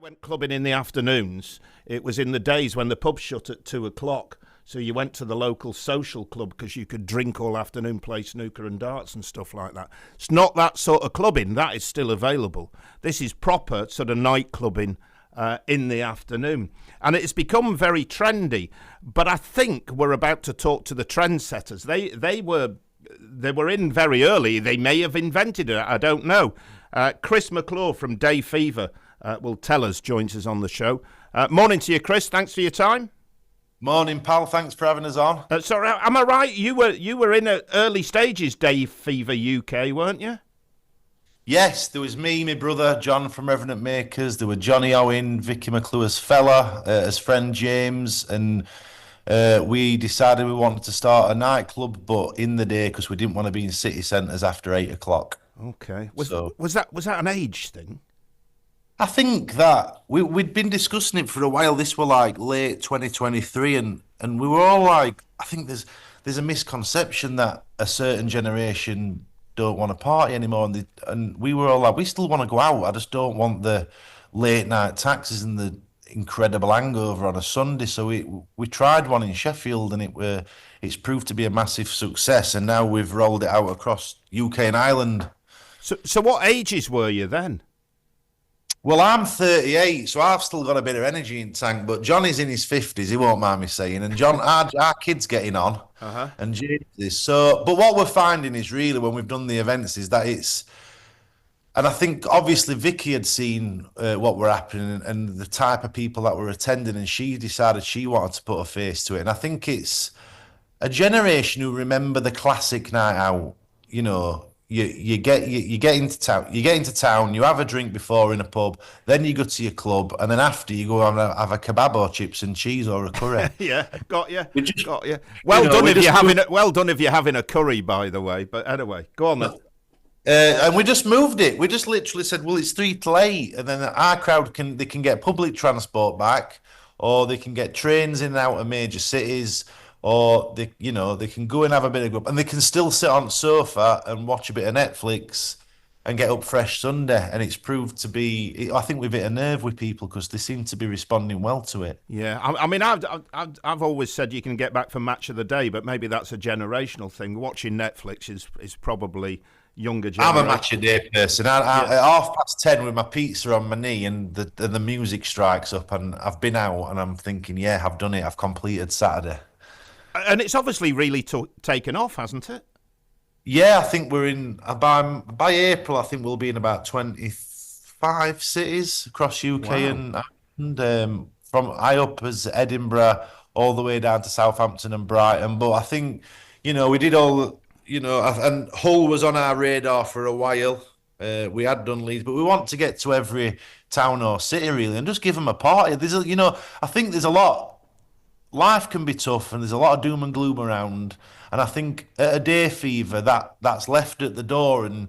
went clubbing in the afternoons, it was in the days when the pub shut at 2 o'clock. So you went to the local social club because you could drink all afternoon, play snooker and darts and stuff like that. It's not that sort of clubbing. That is still available. This is proper sort of night clubbing in the afternoon. And it's become very trendy. But I think we're about to talk to the trendsetters. They were in very early. They may have invented it. I don't know. Chris McClure from Day Fever will tell us, joins us on the show. Morning to you, Chris. Thanks for your time. Morning, pal. Thanks for having us on. Sorry, am I right? You were in early stages, Day Fever UK, weren't you? Yes, there was me, my brother John from Revenant Makers. There were Johnny Owen, Vicky McClure's fella, his friend James, and we decided we wanted to start a nightclub, but in the day because we didn't want to be in city centres after 8 o'clock. Okay. Was that an age thing? I think that we'd been discussing it for a while. This were like late 2023, and we were all like, I think there's a misconception that a certain generation don't want to party anymore, and we were all like, we still want to go out. I just don't want the late night taxis and the incredible hangover on a Sunday. So we tried one in Sheffield, and it's proved to be a massive success. And now we've rolled it out across UK and Ireland. So what ages were you then? Well, I'm 38, so I've still got a bit of energy in tank, but Johnny's in his 50s, he won't mind me saying, and John, our kid's getting on, and James is. So, but what we're finding is really, when we've done the events, is that and I think obviously Vicky had seen what were happening and the type of people that were attending, and she decided she wanted to put a face to it. And I think it's a generation who remember the classic night out, you know. You get into town, you have a drink before in a pub, then you go to your club, and then after you go and have a kebab or chips and cheese or a curry. Yeah, got you. Well done if you're having a curry, by the way. But anyway, go on then. And we just moved it. We just literally said, well, it's 3 till 8, and then our crowd can get public transport back, or they can get trains in and out of major cities. Or they can go and have a bit of grub, and they can still sit on the sofa and watch a bit of Netflix and get up fresh Sunday. And it's proved to be, I think we've hit a nerve with people because they seem to be responding well to it. Yeah, I mean, I've always said you can get back for match of the day, but maybe that's a generational thing. Watching Netflix is probably younger generation. I'm a match of day person. At 10:30 with my pizza on my knee and the music strikes up, and I've been out and I'm thinking, yeah, I've done it. I've completed Saturday. And it's obviously really taken off, hasn't it? Yeah, I think we're in by April. I think we'll be in about 25 cities across UK. Wow. and from high up as Edinburgh all the way down to Southampton and Brighton. But I think we did all and Hull was on our radar for a while. We had done Leeds, but we want to get to every town or city really and just give them a party. I think there's a lot. Life can be tough, and there's a lot of doom and gloom around. And I think at a Day Fever, that's left at the door, and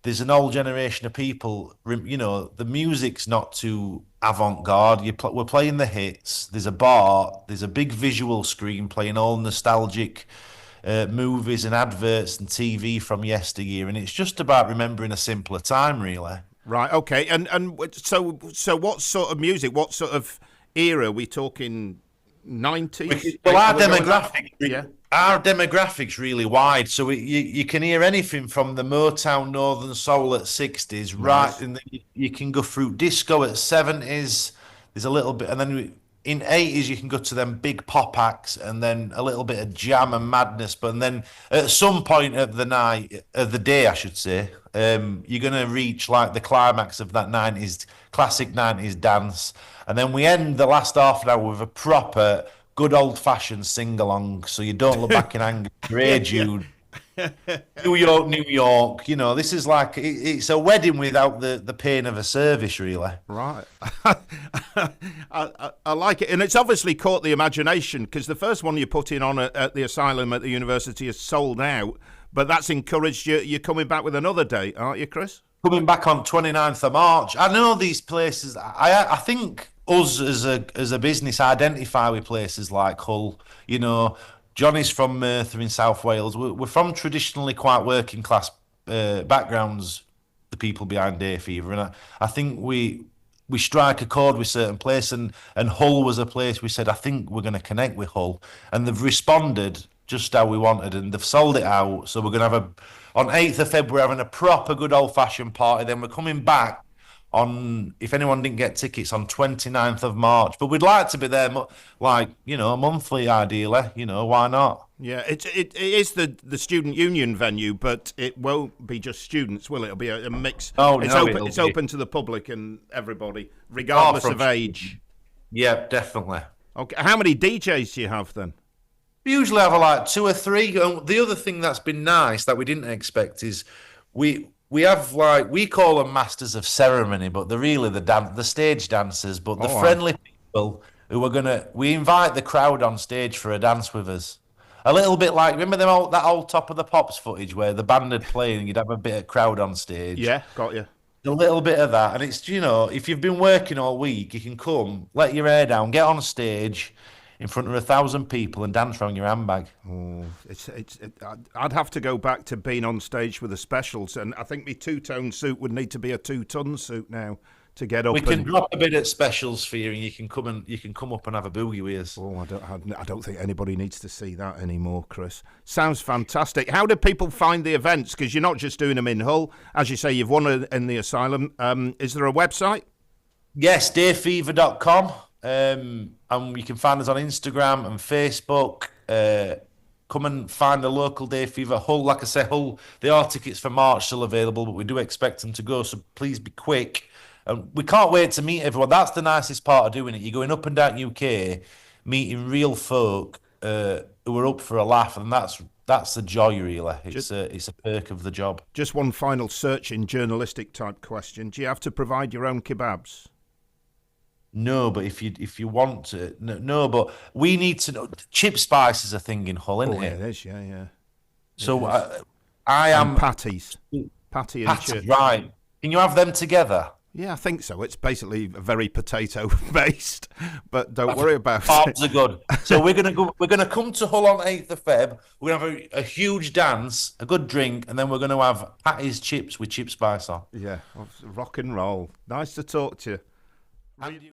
there's an old generation of people. The music's not too avant-garde. We're playing the hits. There's a bar. There's a big visual screen playing all nostalgic movies and adverts and TV from yesteryear, and it's just about remembering a simpler time, really. Right. Okay. And so what sort of music? What sort of era are we talking? 90s? Well, our demographics really wide, so you can hear anything from the Motown Northern Soul at 60s, right, and you can go through disco at 70s. There's a little bit, and then in 80s you can go to them big pop acts, and then a little bit of jam and madness. But then at some point of the day, I should say, you're gonna reach like the climax of that classic 90s dance. And then we end the last half an hour with a proper good old-fashioned sing-along, so you don't look back in anger. Ray Jude, New York. This is like, it's a wedding without the pain of a service, really. Right. I like it. And it's obviously caught the imagination, because the first one you put in on at the Asylum at the university is sold out, but that's encouraged you. You're coming back with another date, aren't you, Chris? Coming back on 29th of March. I know these places. I think us as a business identify with places like Hull. Johnny's from Merthyr in South Wales. We're from traditionally quite working class backgrounds, the people behind Day Fever, and I think we strike a chord with certain place, and Hull was a place we said I think we're going to connect with Hull, and they've responded just how we wanted, and they've sold it out. So we're going to have on 8th of February, we're having a proper good old-fashioned party. Then we're coming back on, if anyone didn't get tickets, on 29th of March. But we'd like to be there, like, monthly, ideally. Why not? Yeah, it is the student union venue, but it won't be just students, will it? It'll be a mix. Oh, it's no, open. It's open to the public and everybody, regardless of age. Yeah, definitely. Okay, how many DJs do you have then? We usually have like 2 or 3. The other thing that's been nice that we didn't expect is we have, like, we call them masters of ceremony, but they're really the stage dancers, but the friendly people who are we invite the crowd on stage for a dance with us. A little bit like, remember that old Top of the Pops footage where the band would play and you'd have a bit of crowd on stage? Yeah, got you. A little bit of that. And it's, if you've been working all week, you can come, let your hair down, get on stage in front of 1,000 people and dance around your handbag. Oh, I'd have to go back to being on stage with the specials, and I think my two-tone suit would need to be a 2-ton suit now to get up. We can drop a bit at specials for you, and you can come up and have a boogie with us. Oh, I don't think anybody needs to see that anymore, Chris. Sounds fantastic. How do people find the events? Because you're not just doing them in Hull, as you say. You've won in the Asylum. Is there a website? Yes, dayfever.com. And you can find us on Instagram and Facebook. Come and find a local Day Fever. Hull, like I say, Hull, there are tickets for March still available, but we do expect them to go, so please be quick. We can't wait to meet everyone. That's the nicest part of doing it. You're going up and down UK, meeting real folk who are up for a laugh, and that's the joy, really. It's a perk of the job. Just one final searching journalistic type question. Do you have to provide your own kebabs? No, but if you want to, no, but we need to know. Chip spice is a thing in Hull, isn't it? It is, yeah. So I am and patties, patty and chip. Right? Can you have them together? Yeah, I think so. It's basically very potato based, but don't worry about it. Carbs are good. So we're gonna come to Hull on 8th of Feb. We're gonna have a huge dance, a good drink, and then we're gonna have patties chips with chip spice on. Yeah, rock and roll. Nice to talk to you.